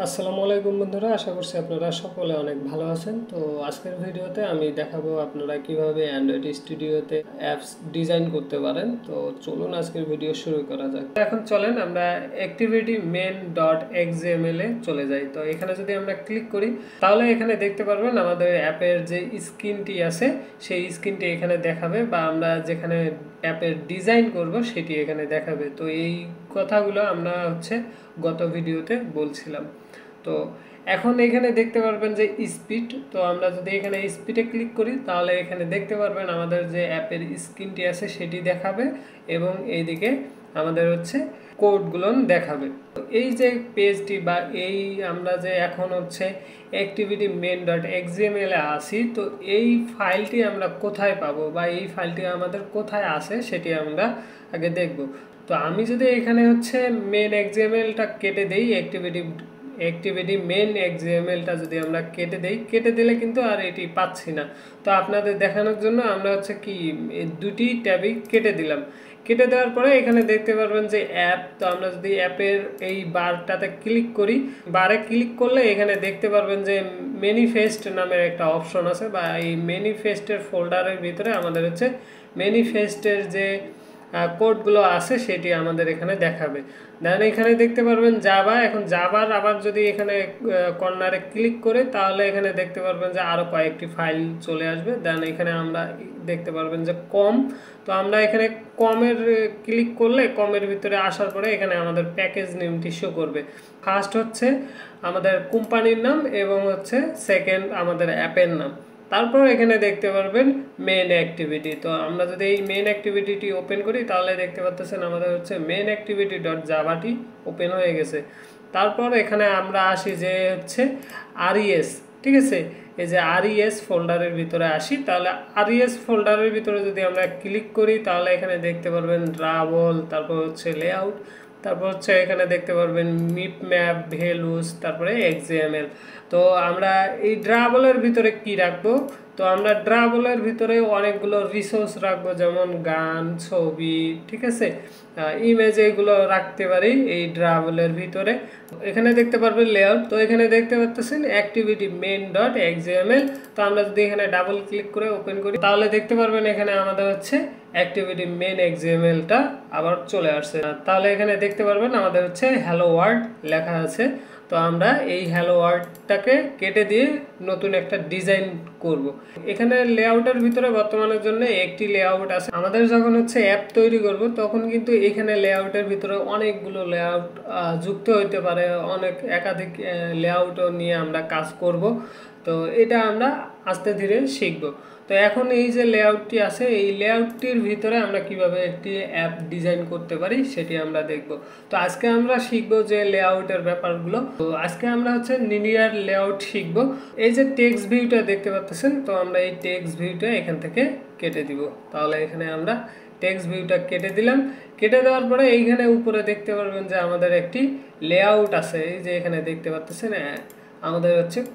আসসালামু আলাইকুম বন্ধুরা, আশা করছি আপনারা সকলে অনেক ভালো আছেন। তো আজকের ভিডিওতে আমি দেখাবো আপনারা কিভাবে অ্যান্ড্রয়েড স্টুডিওতে অ্যাপস ডিজাইন করতে পারেন। তো চলুন আজকের ভিডিও শুরু করা যাক। এখন চলেন আমরা অ্যাক্টিভিটি মেন ডট এক্সএমএল এ চলে যাই। তো এখানে যদি আমরা ক্লিক করি তাহলে এখানে দেখতে পারবেন আমাদের অ্যাপের যে স্ক্রিনটি আছে সেই স্ক্রিনটি এখানে দেখাবে, বা আমরা যেখানে অ্যাপের ডিজাইন করব সেটি এখানে দেখাবে। তো এই কথাগুলো আমরা গত ভিডিওতে বলছিলাম। তো এখন এখানে দেখতে পারবেন যে স্পিড। তো আমরা যদি এখানে স্পিডে ক্লিক করি তাহলে এখানে দেখতে পারবেন আমাদের যে অ্যাপের স্ক্রিনটি আছে সেটি দেখাবে, এবং এইদিকে আমাদের কোডগুলো দেখাবে। তো এই যে পেজটি বা এই আমরা যে এখন অ্যাক্টিভিটি মেন ডট এক্সএমএল এ আসি, তো এই ফাইলটি আমরা কোথায় পাবো বা এই ফাইলটি আমাদের কোথায় আছে সেটি আমরা আগে দেখব। তো আমি যদি এখানে মেন এক্সএমএলটা কেটে দেই, অ্যাক্টিভিটি মেন এক্সএমএলটা যদি আমরা কেটে দিলে কিন্তু আর এটি পাচ্ছি না। তো আপনাদের দেখানোর জন্য আমরা দুটি ট্যাবই কেটে দিলাম। কেটে দেওয়ার পরে এখানে দেখতে পারবেন যে অ্যাপ। তো আমরা যদি অ্যাপের এই বারটাতে ক্লিক করি, বারে ক্লিক করলে এখানে দেখতে পারবেন যে ম্যানিফেস্ট নামের একটা অপশন আছে, বা এই ম্যানিফেস্টের ফোল্ডারের ভিতরে আমাদের ম্যানিফেস্টের যে কোডগুলো আছে সেটি আমাদের এখানে দেখাবে। দেন এখানে দেখতে পারবেন জাভা। এখন জাভার আবার যদি এখানে কর্নারে ক্লিক করে তাহলে এখানে দেখতে পারবেন যে আরও কয়েকটি ফাইল চলে আসবে। দেন এখানে আমরা দেখতে পারবেন যে কম। তো আমরা এখানে কমের ক্লিক করলে কমের ভিতরে আসার পরে এখানে আমাদের প্যাকেজ নেমটি শো করবে। ফার্স্ট আমাদের কোম্পানির নাম এবং সেকেন্ড আমাদের অ্যাপের নাম। তারপর এখানে দেখতে পারবেন মেন অ্যাক্টিভিটি। তো আমরা যদি এই মেন অ্যাক্টিভিটিটি ওপেন করি তাহলে দেখতে পাচ্ছেন আমাদের মেন অ্যাক্টিভিটি ডট জাভাটি ওপেন হয়ে গেছে। তারপর এখানে আমরা আসি যে আরইএস, ঠিক আছে। এই যে আরইএস ফোল্ডারের ভিতরে আসি, তাহলে আরইএস ফোল্ডারের ভিতরে যদি আমরা ক্লিক করি তাহলে এখানে দেখতে পারবেন ড্রাবল, তারপর লেআউট, তারপর এখানে দেখতে পারবেন মিপ ম্যাপ, ভ্যালুস, তারপরে এক্সএমএল। তো আমরা এই ড্রাবলের ভিতরে কি রাখবো? তো আমরা ড্রাবলের ভিতরে অনেকগুলো রিসোর্স রাখবো, যেমন গান, ছবি, ঠিক আছে, ইমেজ, এগুলো রাখতে পারি এই ড্রাবলের ভিতরে। এখানে দেখতে পারবেন লেআউট। তো এখানে দেখতে পাচ্ছেন অ্যাক্টিভিটি মেন ডট এক্সএমএল। তো আমরা যদি এখানে ডাবল ক্লিক করে ওপেন করি তাহলে দেখতে পারবেন এখানে আমাদের অ্যাক্টিভিটি মেন এক্সএমএলটা আবার চলে আসছে। তাহলে এখানে দেখতে পারবেন আমাদের হ্যালো ওয়ার্ল্ড লেখা আছে। তো আমরা এই হ্যালো ওয়ার্ল্ডটাকে কেটে দিয়ে নতুন একটা ডিজাইন করব। এখানে লেআউটের ভিতরে বর্তমানের জন্য একটি লেআউট আছে। আমাদের যখন অ্যাপ তৈরি করব তখন কিন্তু এখানে লেআউটের ভিতরে অনেকগুলো লেআউট যুক্ত হতে পারে, অনেক একাধিক লেআউটও নিয়ে আমরা কাজ করব। তো এটা আমরা আস্তে ধীরে শিখব। তো এখন এই যে লেআউটটি আছে এই লেআউটটির ভিতরে আমরা কিভাবে একটি অ্যাপ ডিজাইন করতে পারি সেটি আমরা দেখব। তো আজকে আমরা শিখব যে লেআউটের ব্যাপারগুলো। তো আজকে আমরা লিনিয়ার লেআউট শিখব। এই যে টেক্সট ভিউটা দেখতে পাচ্ছেন, তো আমরা এই টেক্সট ভিউটা এখান থেকে কেটে দিব। তাহলে এখানে আমরা টেক্সট ভিউটা কেটে দিলাম। কেটে দেওয়ার পরে এইখানে উপরে দেখতে পারবেন যে আমাদের একটি লেআউট আছে। এই যে এখানে দেখতে পাচ্ছেন আমাদের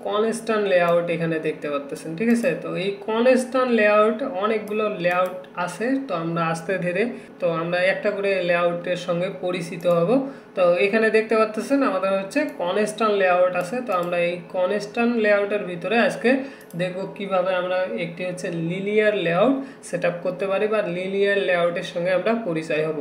কনস্ট্যান্ট লেআউট এখানে দেখতে পাচ্ছেন, ঠিক আছে। তো এই কনস্ট্যান্ট লেআউট অনেকগুলো লেআউট আছে। তো আমরা আস্তে ধীরে আমরা একটা করে লেআউটের সঙ্গে পরিচিত হব। তো এখানে দেখতে পাচ্ছেন আমাদের কনস্ট্যান্ট লেআউট আছে। তো আমরা এই কনস্ট্যান্ট লেআউটের ভিতরে আজকে দেখব কিভাবে আমরা একটি লিনিয়ার লেআউট সেট আপ করতে পারি, বা লিনিয়ার লেআউটের সঙ্গে আমরা পরিচয় হব।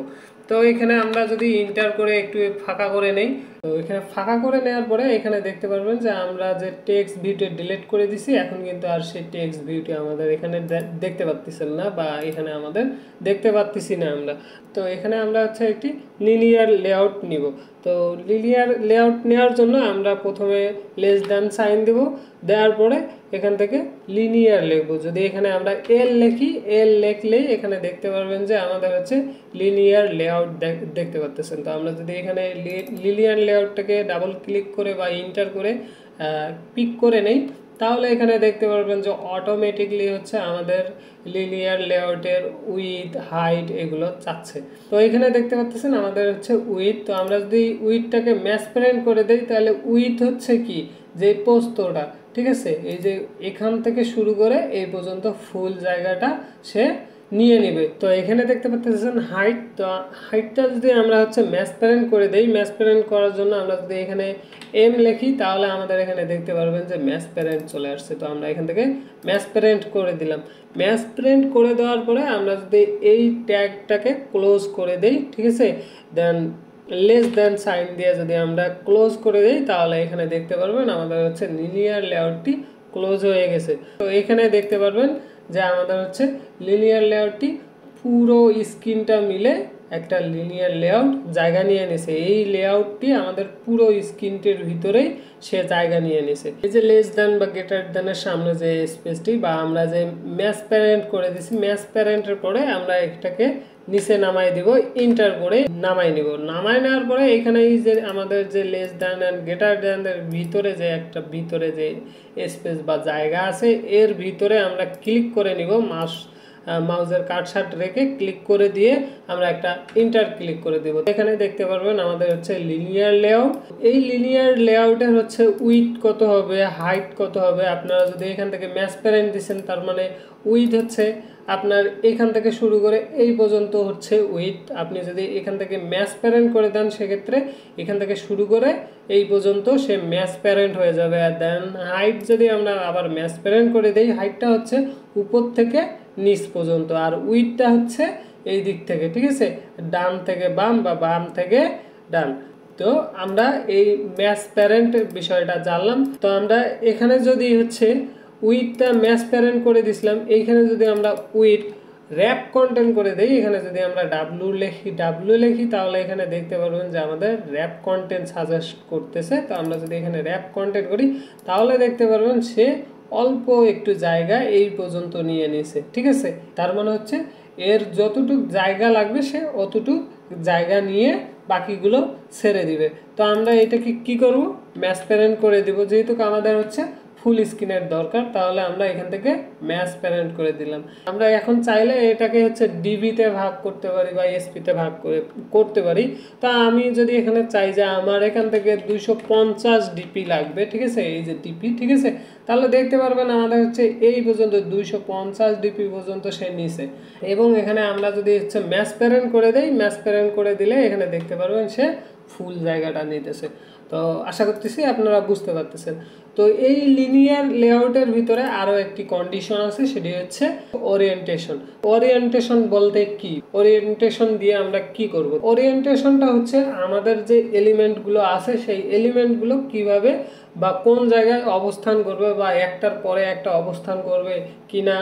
তো এখানে আমরা যদি ইন্টার করে একটু ফাঁকা করে নেই, তো এখানে ফাঁকা করে নেওয়ার পরে এখানে দেখতে পারবেন যে আমরা যে টেক্সট ভিউটি ডিলিট করে দিছি, এখন কিন্তু আর সেই টেক্সট ভিউটি আমাদের এখানে দেখতে পাচ্ছেন না, বা এখানে আমাদের দেখতে পাচ্ছি না আমরা। তো এখানে আমরা একটি লিনিয়ার লেআউট নিব। তো লিনিয়ার লেআউট নেওয়ার জন্য আমরা প্রথমে লেস দ্যান সাইন দেব, দেওয়ার পরে এখান থেকে লিনিয়ার লিখবো। যদি এখানে আমরা এল লিখি, এল লিখলেই এখানে দেখতে পারবেন যে আমাদের লিনিয়ার লেআউট দেখতে পাচ্ছেন। তো আমরা যদি এখানে লিনিয়ার লেআউটটাকে ডাবল ক্লিক করে বা ইন্টার করে পিক করে নেই তাহলে এখানে দেখতে পারবেন যে অটোমেটিকলি আমাদের লিনিয়ার লেআউটের উইথ, হাইট এগুলো চাচ্ছে। তো এখানে দেখতে পাচ্ছেন আমাদের উইথ। তো আমরা যদি উইথটাকে ম্যাচ প্যারেন্ট করে দেই তাহলে উইথ কি, যে পোস্তটা, ঠিক আছে, এই যে এখান থেকে শুরু করে এই পর্যন্ত ফুল জায়গাটা সে নিয়ে নিবে। তো এখানে দেখতে পাচ্ছেন হাইট, তো হাইটটা যদি আমরা হচ্ছে ম্যাচ প্যারেন্ট করে দেই, ম্যাচ প্যারেন্ট করার জন্য আমরা যদি এখানে এম লিখি তাহলে আমাদের এখানে দেখতে পারবেন যে ম্যাচ প্যারেন্ট চলে আসছে। তো আমরা এখান থেকে ম্যাচ প্যারেন্ট করে দিলাম। ম্যাচ প্যারেন্ট করে দেওয়ার পরে আমরা যদি এই ট্যাগটাকে ক্লোজ করে দেই, ঠিক আছে, দেন লেস দেন সাইন দিয়ে যদি আমরা ক্লোজ করে দেই তাহলে এখানে দেখতে পারবেন আমাদের হচ্ছে লিনিয়ার লেআউটটি ক্লোজ হয়ে গেছে। তো এখানে দেখতে পারবেন যে আমাদের হচ্ছে লিনিয়ার লেআউটটি পুরো স্ক্রিনটা মিলে একটা লিনিয়ার লেআউট জায়গা নিয়ে নিছে। এই লেআউটটি আমাদের পুরো স্ক্রিনটির ভিতরেই সে জায়গা নিয়ে নিছে। এই যে লেস দেন বা গ্রেটার দেনের সামনে যে স্পেসটি বা আমরা যে ম্যাচ প্যারেন্ট করে দিছি, ম্যাচ প্যারেন্টের পরে আমরা এটাকে নিচে নামাই দিব, ইন্টার করে নামাই নিব। নামাই নেওয়ার পরে এখানে এই যে আমাদের যে লেস দেন এন্ড গ্রেটার দেনের ভিতরে যে একটা ভিতরে যে স্পেস বা জায়গা আছে এর ভিতরে আমরা ক্লিক করে নিব, মাউসের কার্সার রেখে ক্লিক করে দিয়ে আমরা একটা ইন্টার ক্লিক করে দেব। এখানে দেখতে পারবেন আমাদের হচ্ছে লিনিয়ার লেআউট। এই লিনিয়ার লেআউটের হচ্ছে উইথ কত হবে, হাইট কত হবে, আপনারা যদি এখান থেকে ম্যাচ প্যারেন্ট দিচ্ছেন তার মানে উইথ হচ্ছে আপনার এখান থেকে শুরু করে এই পর্যন্ত হচ্ছে উইথ। আপনি যদি এখান থেকে ম্যাচ প্যারেন্ট করে দেন সেক্ষেত্রে এখান থেকে শুরু করে এই পর্যন্ত সে ম্যাচ প্যারেন্ট হয়ে যাবে। আর দেন হাইট যদি আমরা আবার ম্যাচ প্যারেন্ট করে দেই, হাইটটা হচ্ছে উপর থেকে নিচ পর্যন্ত, আর উইথটা হচ্ছে এই দিক থেকে, ঠিক আছে, ডান থেকে বাম বা বাম থেকে ডান। তো আমরা এই ম্যাচ প্যারেন্ট বিষয়টা জানলাম। তো আমরা এখানে যদি হচ্ছে উইথটা ম্যাচ প্যারেন্ট করে দিছিলাম, এইখানে যদি আমরা উইথ র্যাপ কন্টেন্ট করে দেই, এখানে যদি আমরা ডাব্লু লিখি তাহলে এখানে দেখতে পারবেন যে আমাদের র্যাপ কন্টেন্ট সাজেস্ট করতেছে। তো আমরা যদি এখানে র্যাপ কন্টেন্ট করি তাহলে দেখতে পারবেন সে অল্প একটু জায়গা এই পর্যন্ত নিয়ে নিয়েছে, ঠিক আছে। তার মানে হচ্ছে এর যতটুকু জায়গা লাগবে সে অতটুকু জায়গা নিয়ে বাকিগুলো ছেড়ে দিবে। তো আমরা এটাকে কি করব, ম্যাচ প্যারেন্ট করে দিব। যেহেতু আমাদের হচ্ছে ফুল স্ক্রিনের দরকার তাহলে আমরা এখান থেকে ম্যাচ প্যারেন্ট করে দিলাম। আমরা এখন চাইলে এটাকে হচ্ছে ডিবিতে ভাগ করতে পারি বা এসপিতে ভাগ করতে পারি। তা আমি যদি এখানে চাই যে আমার এখান থেকে 250 ডিপি লাগবে, ঠিক আছে, এই যে ডিপি, ঠিক আছে, তাহলে দেখতে পারবেন আমাদের হচ্ছে এই পর্যন্ত 250 ডিপি পর্যন্ত সে নিছে। এবং এখানে আমরা যদি হচ্ছে ম্যাচ প্যারেন্ট করে দেই, ম্যাচ প্যারেন্ট করে দিলে এখানে দেখতে পারবেন সে ফুল জায়গাটা নিতেছে। তো আশা করতেছি আপনারা বুঝতে পারতেছেন। তো এই লিনিয়ার লেআউটের ভিতরে আরো একটি কন্ডিশন আছে, সেটি হচ্ছে ওরিয়েন্টেশন। ওরিয়েন্টেশন বলতে কি, ওরিয়েন্টেশন দিয়ে আমরা কি করব? ওরিয়েন্টেশনটা হচ্ছে আমাদের যে এলিমেন্টগুলো আছে সেই এলিমেন্টগুলো কিভাবে বা কোন জায়গায় অবস্থান করবে বা একটার পরে একটা অবস্থান করবে কিনা,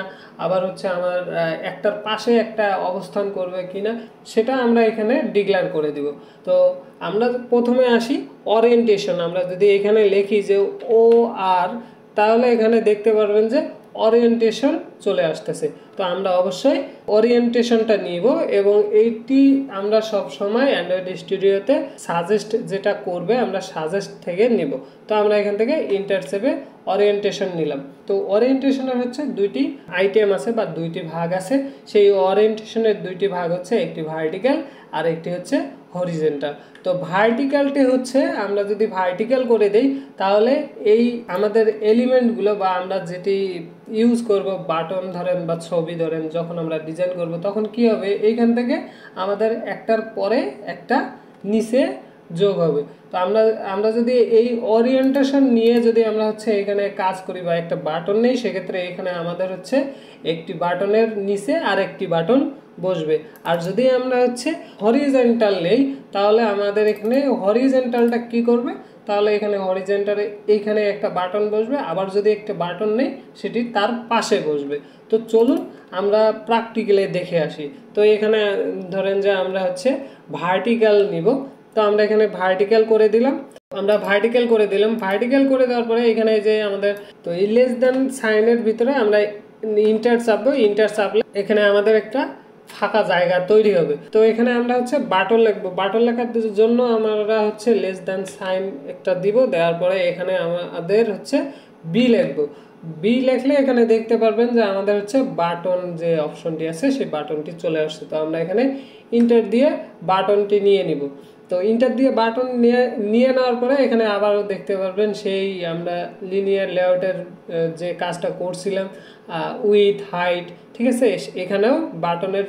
আবার হচ্ছে আমার একটার পাশে একটা অবস্থান করবে কিনা, সেটা আমরা এখানে ডিক্লেয়ার করে দিব। তো আমরা প্রথমে আসি ওরিয়েন্টেশন। আমরা যদি এখানে লিখি যে ও আর, তাহলে এখানে দেখতে পারবেন যে ওরিয়েন্টেশন চলে আসতেছে। তো আমরা অবশ্যই ওরিয়েন্টেশনটা নিব এবং এইটি আমরা সব সময় অ্যান্ড্রয়েড স্টুডিওতে সাজেস্ট যেটা করবে আমরা সাজেস্ট থেকে নিব। তো আমরা এখান থেকে ইন্টারসেপে ওরিয়েন্টেশন নিলাম। তো ওরিয়েন্টেশনের হচ্ছে দুইটি আইটেম আছে বা দুইটি ভাগ আছে। সেই ওরিয়েন্টেশনের দুইটি ভাগ হচ্ছে একটি ভার্টিক্যাল আর একটি হচ্ছে হরিজন্টাল। তো ভার্টিক্যালটি হচ্ছে আমরা যদি ভার্টিক্যাল করে দেই তাহলে এই আমাদের এলিমেন্টগুলো বা আমরা যেটি ইউজ করব, বাটন ধরেন বা ছবি ধরেন, যখন আমরা ডিজাইন করব তখন কি হবে, এইখান থেকে আমাদের একটার পরে একটা নিচে যোগ হবে। তো আমরা যদি এই ওরিয়েন্টেশন নিয়ে যদি আমরা হচ্ছে এখানে কাজ করি বা একটা বাটন নেই, সেক্ষেত্রে এখানে আমাদের হচ্ছে একটি বাটনের নিচে আর একটি বাটন বসবে। আর যদি আমরা হচ্ছে হরিজন্টাল নেই তাহলে আমাদের এখানে হরিজন্টালটা কি করবে, তাহলে এখানে হরিজন্টালে এইখানে একটা বাটন বসবে, আবার যদি একটা বাটন নেই সেটি তার পাশে বসবে। তো চলুন আমরা প্র্যাকটিক্যালি দেখে আসি। তো এখানে ধরেন যে আমরা হচ্ছে ভার্টিক্যাল নিব। তো আমরা এখানে ভার্টিক্যাল করে দিলাম। ভার্টিক্যাল করে দেওয়ার পরে এখানে যে আমাদের তো এই লেস দেন সাইনের ভিতরে আমরা ইন্টার চাপবো। ইন্টার চাপলে এখানে আমাদের একটা ফাঁকা জায়গা তৈরি হবে। তো এখানে আমরা হচ্ছে বাটন লিখবো। বাটন লেখার জন্য আমরা হচ্ছে লেস দেন সাইন একটা দিব, দেওয়ার পরে এখানে আমাদের হচ্ছে বি লিখবো। বি লিখলে এখানে দেখতে পারবেন যে আমাদের হচ্ছে বাটন যে অপশনটি আছে সেই বাটনটি চলে আসছে। তো আমরা এখানে ইন্টার দিয়ে বাটনটি নিয়ে নিব। তো ইন্টার দিয়ে বাটন নিয়ে নেওয়ার পরে এখানে আবারও দেখতে পারবেন সেই আমরা লিনিয়ার লেআউটের যে কাজটা করছিলাম উইথ হাইট, ঠিক আছে, এখানেও বাটনের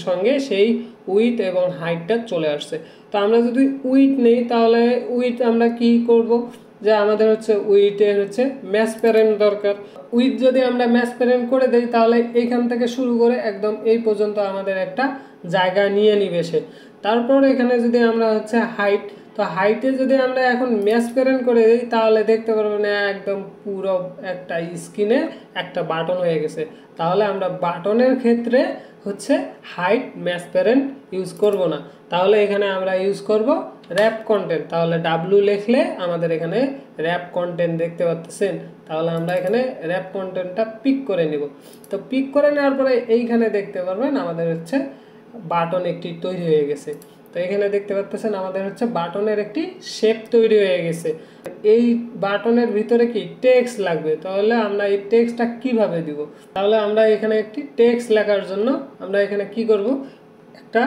সঙ্গে সেই উইথ এবং হাইটটা চলে আসছে। তো আমরা যদি উইথ নেই তাহলে উইথ আমরা কি করব, যে আমাদের হচ্ছে উইথের হচ্ছে ম্যাচ প্যারেন্ট দরকার। উইথ যদি আমরা ম্যাচ প্যারেন্ট করে দেই তাহলে এইখান থেকে শুরু করে একদম এই পর্যন্ত আমাদের একটা জায়গা নিয়ে নিবে সে। তারপর এখানে যদি আমরা হচ্ছে হাইট, তো হাইটে যদি আমরা এখন ম্যাচ প্যারেন্ট করে দিই তাহলে দেখতে পারবেন একদম পুরো একটা স্ক্রিনে একটা বাটন হয়ে গেছে। তাহলে আমরা বাটনের ক্ষেত্রে হচ্ছে হাইট ম্যাচ প্যারেন্ট ইউজ করব না, তাহলে এখানে আমরা ইউজ করব র্যাপ কন্টেন্ট। তাহলে ডাব্লিউ লিখলে আমাদের এখানে র্যাপ কন্টেন্ট দেখতে পাচ্ছেন। তাহলে আমরা এখানে র্যাপ কন্টেন্টটা পিক করে নিব। তো পিক করে নেওয়ার পরে এইখানে দেখতে পারবেন আমাদের হচ্ছে বাটন একটি তৈরি হয়ে গেছে। তো এখানে দেখতে পাচ্ছেন আমাদের হচ্ছে বাটনের একটি শেপ তৈরি হয়ে গেছে। এই বাটনের ভিতরে কি টেক্সট লাগবে, তাহলে আমরা এই টেক্সটটা কিভাবে দিব, তাহলে আমরা এখানে একটি টেক্সট লেখার জন্য আমরা এখানে কি করব, একটা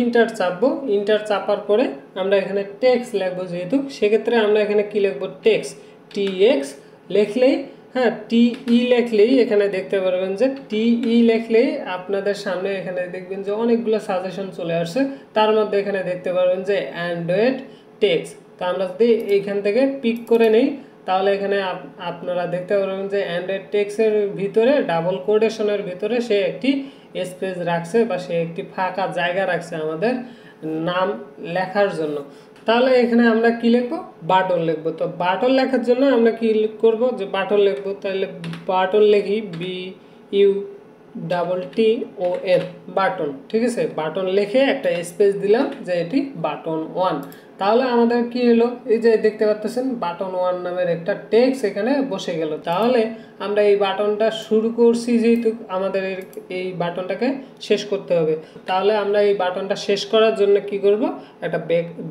ইন্টার চাপবো। ইন্টার চাপার পরে আমরা এখানে টেক্সট লিখবো, যেহেতু সেক্ষেত্রে আমরা এখানে কি লিখবো, টেক্সট TX লিখলেই, হ্যাঁ TE লিখলেই এখানে দেখতে পারবেন যে TE লিখলেই আপনাদের সামনে এখানে দেখবেন যে অনেকগুলো সাজেশন চলে আসছে। তার মধ্যে এখানে দেখতে পারবেন যে অ্যান্ড্রয়েড টেক্সট। তো আমরা যদি এইখান থেকে পিক করে নেই তাহলে এখানে আপনারা দেখতে পারবেন যে অ্যান্ড্রয়েড টেক্সটের ভিতরে ডাবল কোটেশনের ভিতরে সে একটি স্পেস রাখছে বা সে একটি ফাঁকা জায়গা রাখছে আমাদের নাম লেখার জন্য। তাহলে এখানে আমরা কি লিখবো, বাটন লিখবো। তো বাটন লেখার জন্য আমরা কি করব, যে বাটন লিখবো। তাহলে বাটন লিখি BUTTON বাটন, ঠিক আছে। বাটন লিখে একটা স্পেস দিলাম যে এটি বাটন 1। তাহলে আমাদের কি হলো, এই যে দেখতে পাচ্ছেন বাটন 1 নামের একটা টেক্সট এখানে বসে গেল। তাহলে আমরা এই বাটনটা শুরু করছি, যেহেতু আমাদের এই বাটনটাকে শেষ করতে হবে। তাহলে আমরা এই বাটনটা শেষ করার জন্য কি করব, একটা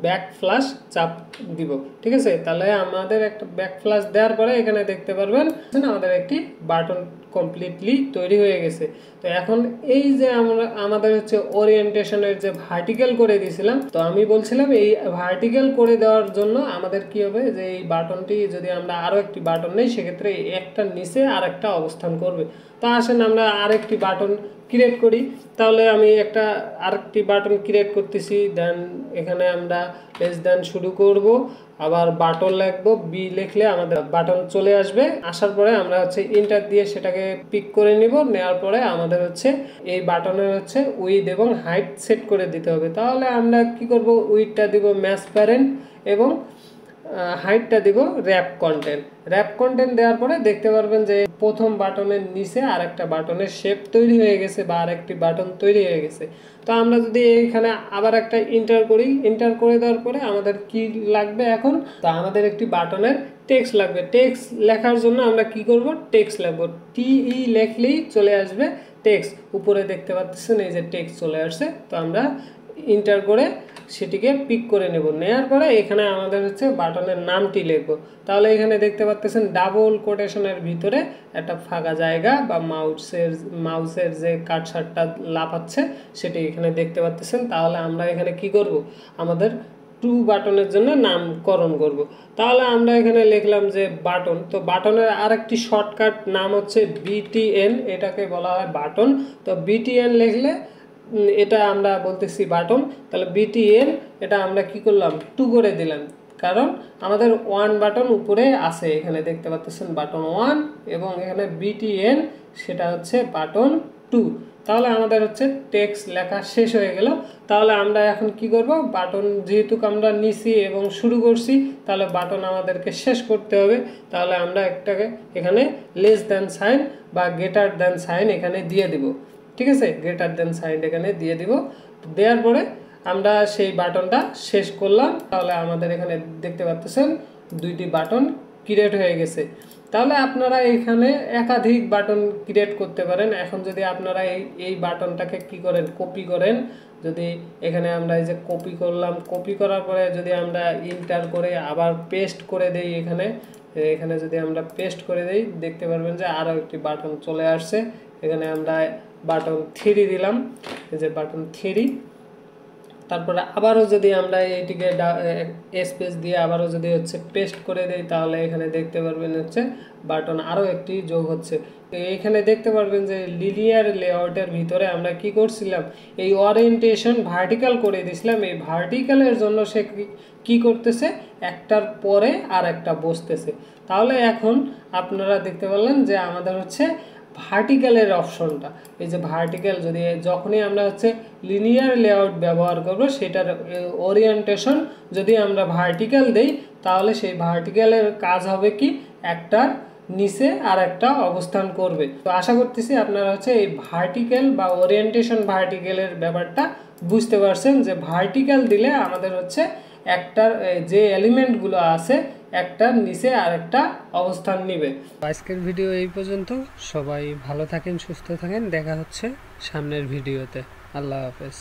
ব্যাক ফ্ল্যাশ চাপ দিব, ঠিক আছে। তাহলে আমাদের একটা ব্যাক ফ্ল্যাশ দেওয়ার পরে এখানে দেখতে পারবেন আমাদের একটি বাটন কমপ্লিটলি তৈরি হয়ে গেছে। তো এখন এই যে আমরা আমাদের হচ্ছে ওরিয়েন্টেশনের যে ভার্টিক্যাল করে দিয়েছিলাম, তো আমি বলছিলাম এই ভার্টিক্যাল করে দেওয়ার জন্য আমাদের কি হবে, যে এই বাটনটি যদি আমরা আরো একটি বাটন নেই সেক্ষেত্রে একটা নিচে আর একটা অবস্থান করবে। তো আসেন আমরা আরেকটি বাটন ক্রিয়েট করি। তাহলে আমি একটা আরেকটি বাটন ক্রিয়েট করতেছি। দেন এখানে আমরা লেস দেন শুরু করব, আবার বাটন লিখবো, বি লিখলে আমাদের বাটন চলে আসবে। আসার পরে আমরা হচ্ছে ইন্টার দিয়ে সেটাকে পিক করে নিব। নেওয়ার পরে আমাদের হচ্ছে এই বাটনের হচ্ছে উইথ এবং হাইট সেট করে দিতে হবে। তাহলে আমরা কি করব, উইথটা দিব ম্যাচ প্যারেন্ট এবং হাইটটা দিব র্যাপ কন্টেন্ট। র্যাপ কন্টেন্ট দেওয়ার পরে দেখতে পারবেন যে প্রথম বাটনের নিচে আরেকটা বাটনের শেপ তৈরি হয়ে গেছে বা আরেকটি বাটন তৈরি হয়ে গেছে। তো আমরা যদি এখানে আবার একটা ইন্টার করি, ইন্টার করে দেওয়ার পরে আমাদের কি লাগবে এখন, তো আমাদের একটি বাটনের টেক্সট লাগবে। টেক্সট লেখার জন্য আমরা কি করব, টেক্সট লিখব। TE লিখলেই চলে আসবে টেক্সট। উপরে দেখতে পাচ্ছেন এই যে টেক্সট চলে আসছে। তো আমরা ইন্টার করে সেটিকে পিক করে নেব। নেওয়ার পরে এখানে আমাদের হচ্ছে বাটনের নামটি লিখব। তাহলে এখানে দেখতে পাচ্ছেন ডাবল কোটেশনের ভিতরে একটা ফাঁকা জায়গা বা মাউসের যে কাটসারটা লাফাচ্ছে সেটি এখানে দেখতে পাচ্ছেন। তাহলে আমরা এখানে কি করব, আমাদের টু বাটনের জন্য নামকরণ করব। তাহলে আমরা এখানে লিখলাম যে বাটন। তো বাটনের আরেকটি শর্টকাট নাম হচ্ছে BTN, এটাকে বলা হয় বাটন। তো BTN লিখলে এটা আমরা বলতেছি বাটন। তাহলে BTN এটা আমরা কি করলাম, 2 করে দিলাম, কারণ আমাদের 1 বাটন উপরে আছে। এখানে দেখতে পাচ্ছেন বাটন 1 এবং এখানে BTN সেটা হচ্ছে বাটন 2। তাহলে আমাদের হচ্ছে টেক্সট লেখা শেষ হয়ে গেল। তাহলে আমরা এখন কি করব, বাটন যেহেতু আমরা নিছি এবং শুরু করছি, তাহলে বাটন আমাদেরকে শেষ করতে হবে। তাহলে আমরা একটাকে এখানে লেস দ্যান সাইন বা গ্রেটার দ্যান সাইন এখানে দিয়ে দিব, ঠিক আছে। গ্রেটার দ্যান সাইন এখানে দিয়ে দিব। দেওয়ার পরে আমরা সেই বাটনটা শেষ করলাম। তাহলে আমাদের এখানে দেখতে পাচ্ছেন 2টি বাটন ক্রিয়েট হয়ে গেছে। তাহলে আপনারা এখানে একাধিক বাটন ক্রিয়েট করতে পারেন। এখন যদি আপনারা এই বাটনটাকে কি করেন, কপি করেন, যদি এখানে আমরা এই যে কপি করলাম, কপি করার পরে যদি আমরা ইন্টার করে আবার পেস্ট করে দেই, এখানে যদি আমরা পেস্ট করে দেই দেখতে পারবেন যে আরও একটি বাটন চলে আসছে। এখানে আমরা বাটন 3 দিলাম, এই যে বাটন 3। তারপরে আবারও যদি আমরা এইটিকে স্পেস দিয়ে আবারও যদি হচ্ছে পেস্ট করে দেই, তাহলে এখানে দেখতে পারবেন হচ্ছে বাটন আরও একটি যোগ হচ্ছে। তো এইখানে দেখতে পারবেন যে লিনিয়ার লেআউটের ভিতরে আমরা কি করছিলাম, এই ওরিয়েন্টেশন ভার্টিক্যাল করে দিয়েছিলাম। এই ভার্টিক্যালের জন্য সে কি করতেছে, একটার পরে আর একটা বসতেছে। তাহলে এখন আপনারা দেখতে পারলেন যে আমাদের হচ্ছে ভার্টিক্যালের অপশনটা, এই যে ভার্টিক্যাল যদি যখনই আমরা হচ্ছে লিনিয়ার লেআউট ব্যবহার করব, সেটার ওরিয়েন্টেশন যদি আমরা ভার্টিক্যাল দেই, তাহলে সেই ভার্টিক্যালের কাজ হবে কি, একটার নিচে আর একটা অবস্থান করবে। তো আশা করতেছি আপনারা হচ্ছে এই ভার্টিক্যাল বা ওরিয়েন্টেশন ভার্টিক্যালের ব্যাপারটা বুঝতে পারছেন, যে ভার্টিক্যাল দিলে আমাদের হচ্ছে একটার যে এলিমেন্টগুলো আছে একটার নিচে আর একটা অবস্থান নিবে। আজকের ভিডিও এই পর্যন্ত। সবাই ভালো থাকেন, সুস্থ থাকেন, দেখা হচ্ছে সামনের ভিডিওতে। আল্লাহ হাফেজ।